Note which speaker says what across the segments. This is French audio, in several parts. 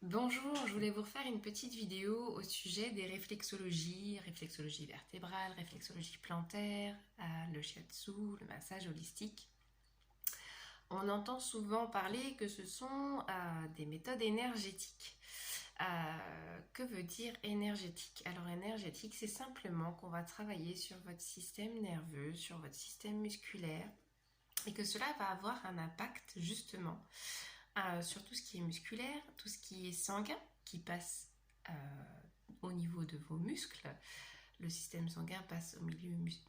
Speaker 1: Bonjour, je voulais vous refaire une petite vidéo au sujet des réflexologies, réflexologie vertébrale, réflexologie plantaire, le shiatsu, le massage holistique. On entend souvent parler que ce sont des méthodes énergétiques. Que veut dire énergétique? Alors énergétique, c'est simplement qu'on va travailler sur votre système nerveux, sur votre système musculaire, et que cela va avoir un impact justement sur tout ce qui est musculaire, tout ce qui est sanguin, qui passe au niveau de vos muscles. Le système sanguin passe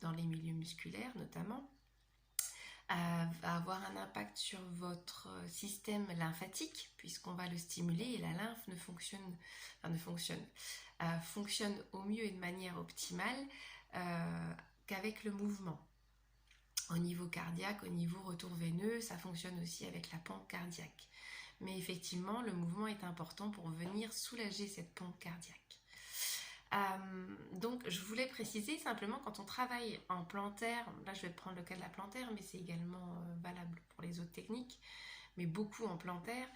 Speaker 1: dans les milieux musculaires notamment. Va avoir un impact sur votre système lymphatique puisqu'on va le stimuler et la lymphe fonctionne au mieux et de manière optimale qu'avec le mouvement. Au niveau cardiaque, au niveau retour veineux, ça fonctionne aussi avec la pompe cardiaque. Mais effectivement, le mouvement est important pour venir soulager cette pompe cardiaque. Donc, je voulais préciser simplement quand on travaille en plantaire, là je vais prendre le cas de la plantaire, mais c'est également valable pour les autres techniques, mais beaucoup en plantaire,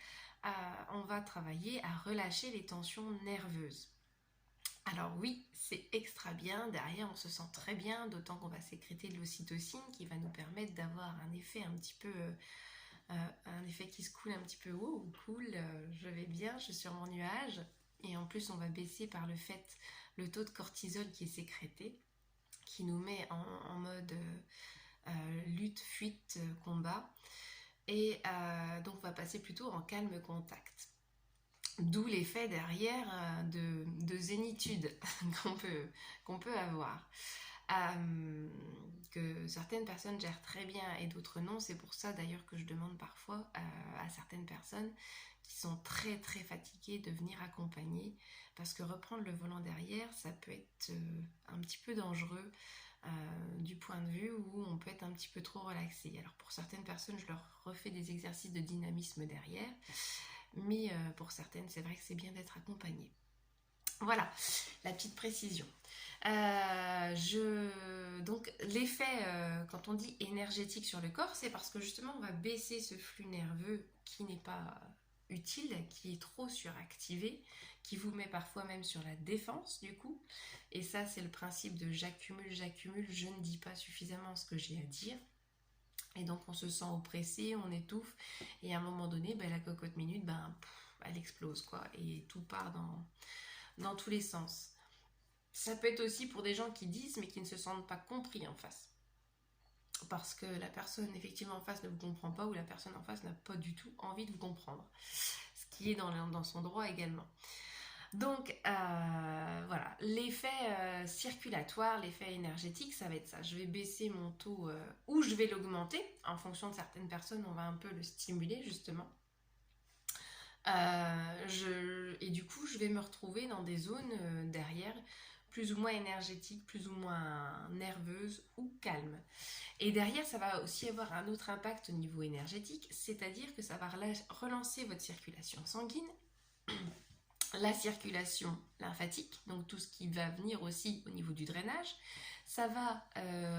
Speaker 1: on va travailler à relâcher les tensions nerveuses. Alors oui, c'est extra bien, derrière on se sent très bien, d'autant qu'on va sécréter de l'ocytocine qui va nous permettre d'avoir un effet un petit peu... un effet qui se coule un petit peu haut, cool, je vais bien, je suis sur mon nuage. Et en plus, on va baisser par le fait le taux de cortisol qui est sécrété, qui nous met en mode lutte, fuite, combat. Et donc, on va passer plutôt en calme contact. D'où l'effet derrière de zénitude qu'on peut avoir. Que certaines personnes gèrent très bien et d'autres non. C'est pour ça d'ailleurs que je demande parfois à certaines personnes qui sont très très fatiguées de venir accompagner, parce que reprendre le volant derrière, ça peut être un petit peu dangereux du point de vue où on peut être un petit peu trop relaxé. Alors pour certaines personnes, je leur refais des exercices de dynamisme derrière, mais pour certaines, c'est vrai que c'est bien d'être accompagné. Voilà, la petite précision. Donc l'effet, quand on dit énergétique sur le corps, c'est parce que justement on va baisser ce flux nerveux qui n'est pas utile, qui est trop suractivé, qui vous met parfois même sur la défense du coup. Et ça c'est le principe de j'accumule, je ne dis pas suffisamment ce que j'ai à dire. Et donc on se sent oppressé, on étouffe, et à un moment donné, la cocotte minute, elle explose quoi, et tout part dans tous les sens. Ça peut être aussi pour des gens qui disent mais qui ne se sentent pas compris en face. Parce que la personne effectivement en face ne vous comprend pas, ou la personne en face n'a pas du tout envie de vous comprendre. Ce qui est dans son droit également. Donc voilà, l'effet circulatoire, l'effet énergétique, ça va être ça. Je vais baisser mon taux ou je vais l'augmenter. En fonction de certaines personnes, on va un peu le stimuler justement. Et du coup, je vais me retrouver dans des zones derrière plus ou moins énergétiques, plus ou moins nerveuses ou calmes. Et derrière, ça va aussi avoir un autre impact au niveau énergétique, c'est-à-dire que ça va relancer votre circulation sanguine, la circulation lymphatique, donc tout ce qui va venir aussi au niveau du drainage. Ça va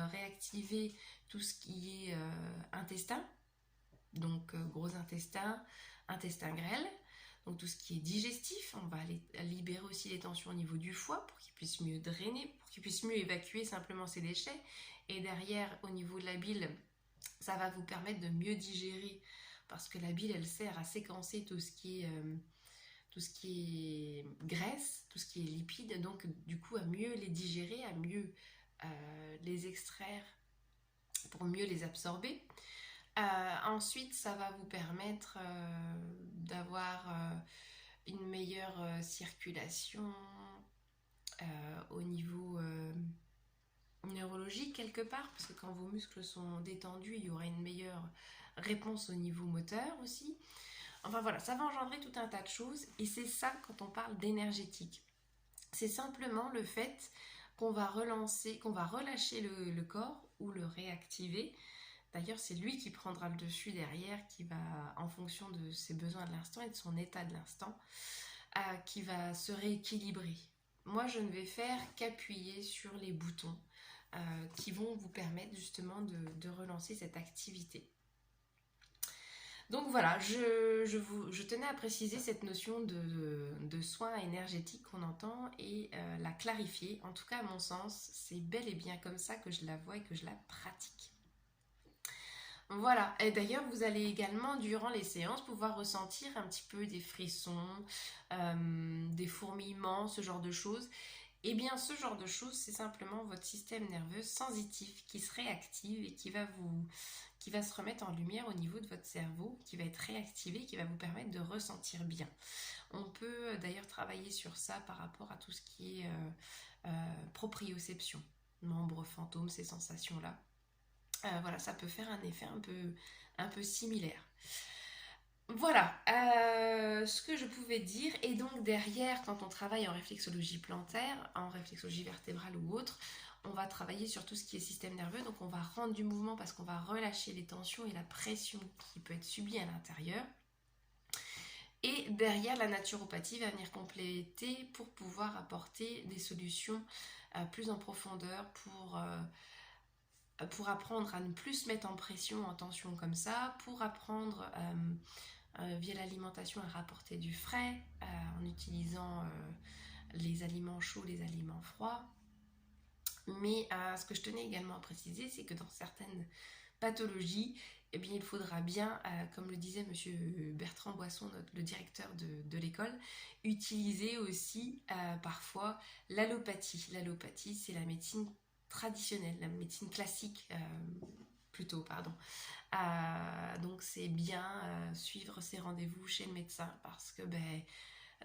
Speaker 1: réactiver tout ce qui est intestin, donc gros intestin, intestin grêle, donc tout ce qui est digestif. On va libérer aussi les tensions au niveau du foie pour qu'il puisse mieux drainer, pour qu'il puisse mieux évacuer simplement ses déchets. Et derrière, au niveau de la bile, ça va vous permettre de mieux digérer, parce que la bile, elle sert à séquencer tout ce qui est graisse, tout ce qui est lipides, donc du coup à mieux les digérer, à mieux les extraire pour mieux les absorber. Ensuite, ça va vous permettre d'avoir une meilleure circulation au niveau neurologique quelque part, parce que quand vos muscles sont détendus, il y aura une meilleure réponse au niveau moteur aussi. Enfin voilà, ça va engendrer tout un tas de choses, et c'est ça quand on parle d'énergétique. C'est simplement le fait qu'on va relâcher le corps ou le réactiver. D'ailleurs, c'est lui qui prendra le dessus derrière, qui va, en fonction de ses besoins de l'instant et de son état de l'instant, qui va se rééquilibrer. Moi, je ne vais faire qu'appuyer sur les boutons qui vont vous permettre justement de relancer cette activité. Donc voilà, je tenais à préciser cette notion de soin énergétique qu'on entend et la clarifier. En tout cas, à mon sens, c'est bel et bien comme ça que je la vois et que je la pratique. Voilà, et d'ailleurs vous allez également durant les séances pouvoir ressentir un petit peu des frissons, des fourmillements, ce genre de choses. Eh bien ce genre de choses c'est simplement votre système nerveux sensitif qui se réactive et qui va se remettre en lumière au niveau de votre cerveau, qui va être réactivé, qui va vous permettre de ressentir bien. On peut d'ailleurs travailler sur ça par rapport à tout ce qui est proprioception, membres fantômes, ces sensations-là. Voilà, ça peut faire un effet un peu similaire. Voilà ce que je pouvais dire. Et donc derrière, quand on travaille en réflexologie plantaire, en réflexologie vertébrale ou autre, on va travailler sur tout ce qui est système nerveux. Donc on va rendre du mouvement parce qu'on va relâcher les tensions et la pression qui peut être subie à l'intérieur. Et derrière, la naturopathie va venir compléter pour pouvoir apporter des solutions plus en profondeur pour apprendre à ne plus se mettre en pression, en tension comme ça, pour apprendre via l'alimentation à rapporter du frais en utilisant les aliments chauds, les aliments froids. Mais ce que je tenais également à préciser, c'est que dans certaines pathologies, eh bien, il faudra bien, comme le disait monsieur Bertrand Boisson, le directeur de l'école, utiliser aussi parfois l'allopathie. L'allopathie, c'est la médecine traditionnelle, la médecine classique plutôt, pardon. Donc c'est bien suivre ses rendez-vous chez le médecin parce que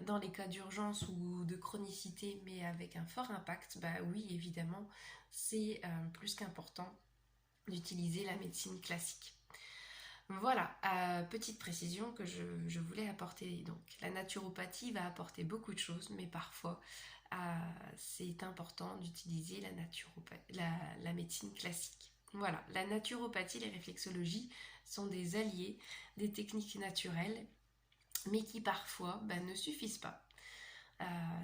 Speaker 1: dans les cas d'urgence ou de chronicité mais avec un fort impact, oui évidemment c'est plus qu'important d'utiliser la médecine classique. Voilà, petite précision que je voulais apporter. Donc la naturopathie va apporter beaucoup de choses mais parfois c'est important d'utiliser la médecine classique. Voilà, la naturopathie, les réflexologies sont des alliés, des techniques naturelles, mais qui parfois ne suffisent pas.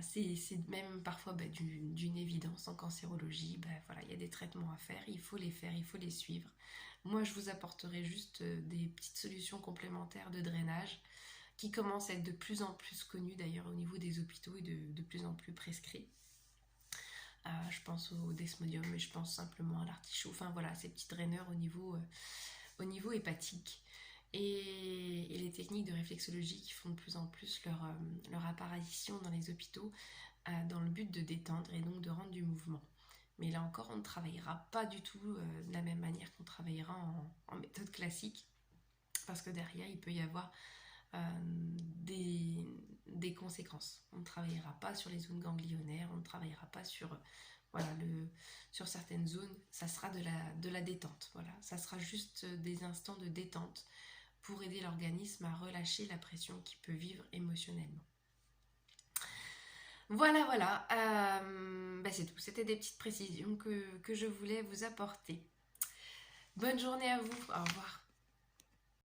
Speaker 1: C'est même parfois d'une évidence en cancérologie. Voilà, il y a des traitements à faire, il faut les faire, il faut les suivre. Moi, je vous apporterai juste des petites solutions complémentaires de drainage qui commencent à être de plus en plus connues d'ailleurs au niveau des hôpitaux et de plus en plus prescrits. Je pense au desmodium, mais je pense simplement à l'artichaut. Enfin voilà, ces petits draineurs au niveau hépatique. Et les techniques de réflexologie qui font de plus en plus leur apparition dans les hôpitaux dans le but de détendre et donc de rendre du mouvement. Mais là encore, on ne travaillera pas du tout de la même manière qu'on travaillera en méthode classique parce que derrière, il peut y avoir des conséquences. On ne travaillera pas sur les zones ganglionnaires, on ne travaillera pas sur certaines zones, ça sera de la détente. Voilà, ça sera juste des instants de détente pour aider l'organisme à relâcher la pression qu'il peut vivre émotionnellement. Voilà, c'est tout. C'était des petites précisions que je voulais vous apporter. Bonne journée à vous, au revoir.